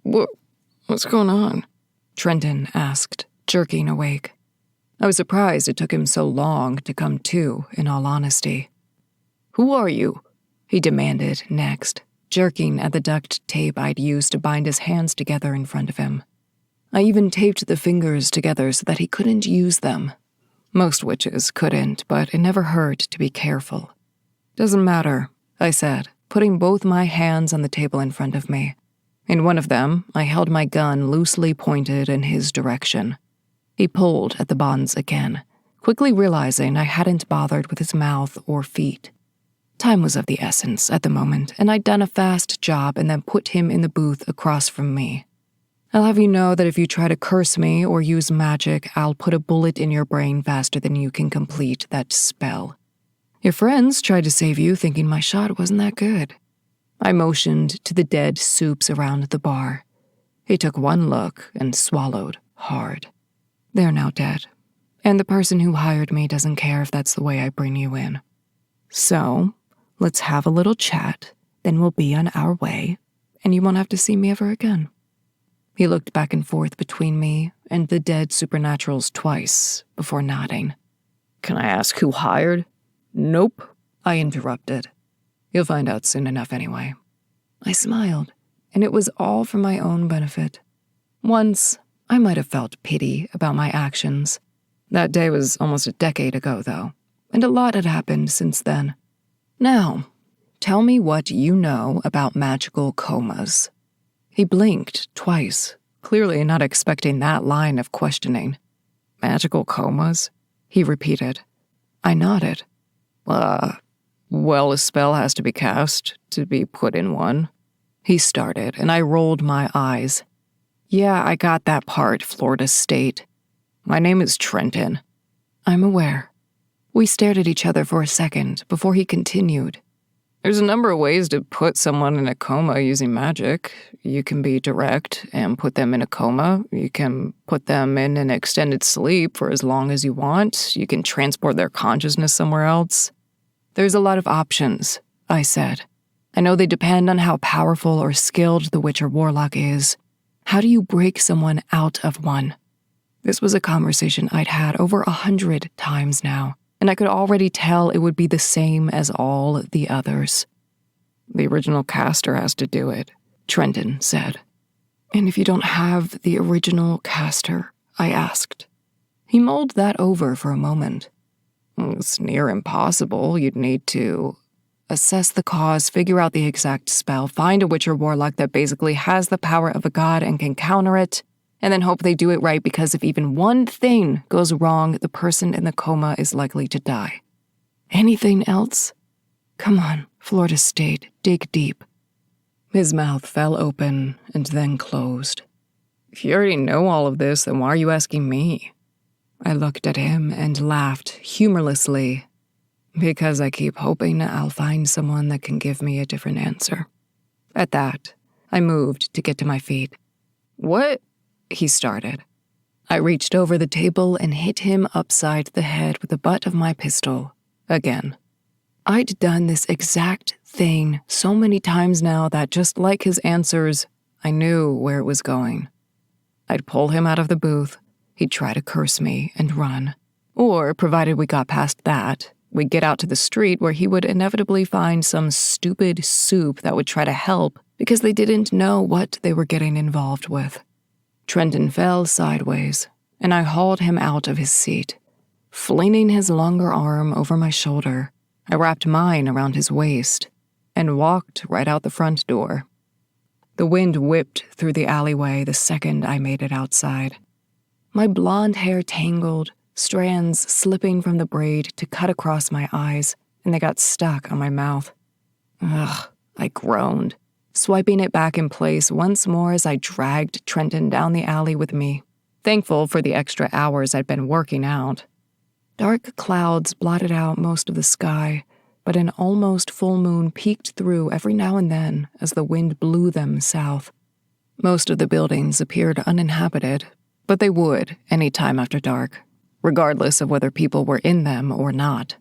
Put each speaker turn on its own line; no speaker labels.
What's going on?" Trenton asked, jerking awake. I was surprised it took him so long to come to, in all honesty. "Who are you?" he demanded next, jerking at the duct tape I'd used to bind his hands together in front of him. I even taped the fingers together so that he couldn't use them. Most witches couldn't, but it never hurt to be careful. "Doesn't matter," I said, putting both my hands on the table in front of me. In one of them, I held my gun loosely pointed in his direction. He pulled at the bonds again, quickly realizing I hadn't bothered with his mouth or feet. Time was of the essence at the moment, and I'd done a fast job and then put him in the booth across from me. "I'll have you know that if you try to curse me or use magic, I'll put a bullet in your brain faster than you can complete that spell. Your friends tried to save you thinking my shot wasn't that good." I motioned to the dead soups around the bar. He took one look and swallowed hard. "They're now dead, and the person who hired me doesn't care if that's the way I bring you in. So, let's have a little chat, then we'll be on our way, and you won't have to see me ever again." He looked back and forth between me and the dead supernaturals twice before nodding. "Can I ask who hired?" "Nope," I interrupted. "You'll find out soon enough anyway." I smiled, and it was all for my own benefit. Once, I might have felt pity about my actions. That day was almost a decade ago, though, and a lot had happened since then. "Now, tell me what you know about magical comas." He blinked twice, clearly not expecting that line of questioning. "Magical comas?" he repeated. I nodded. Well, a spell has to be cast to be put in one." He started, and I rolled my eyes. "Yeah, I got that part, Florida State. My name is Trenton." "I'm aware." We stared at each other for a second before he continued. "There's a number of ways to put someone in a coma using magic. You can be direct and put them in a coma. You can put them in an extended sleep for as long as you want. You can transport their consciousness somewhere else. There's a lot of options," I said. "I know they depend on how powerful or skilled the witch or warlock is. How do you break someone out of one?" This was a conversation I'd had over 100 times now, and I could already tell it would be the same as all the others. "The original caster has to do it," Trenton said. "And if you don't have the original caster?" I asked. He mulled that over for a moment. "It's near impossible. You'd need to assess the cause, figure out the exact spell, find a witch or warlock that basically has the power of a god and can counter it, and then hope they do it right because if even one thing goes wrong, the person in the coma is likely to die. Anything else? Come on, Florida State, dig deep." His mouth fell open and then closed. "If you already know all of this, then why are you asking me?" I looked at him and laughed humorlessly. "Because I keep hoping I'll find someone that can give me a different answer." At that, I moved to get to my feet. "What?" he started. I reached over the table and hit him upside the head with the butt of my pistol, again. I'd done this exact thing so many times now that, just like his answers, I knew where it was going. I'd pull him out of the booth, he'd try to curse me and run. Or, provided we got past that, we'd get out to the street where he would inevitably find some stupid soup that would try to help because they didn't know what they were getting involved with. Trenton fell sideways, and I hauled him out of his seat. Flinging his longer arm over my shoulder, I wrapped mine around his waist and walked right out the front door. The wind whipped through the alleyway the second I made it outside. My blonde hair tangled, strands slipping from the braid to cut across my eyes, and they got stuck on my mouth. "Ugh," I groaned, swiping it back in place once more as I dragged Trenton down the alley with me, thankful for the extra hours I'd been working out. Dark clouds blotted out most of the sky, but an almost full moon peeked through every now and then as the wind blew them south. Most of the buildings appeared uninhabited, but they would any time after dark, regardless of whether people were in them or not.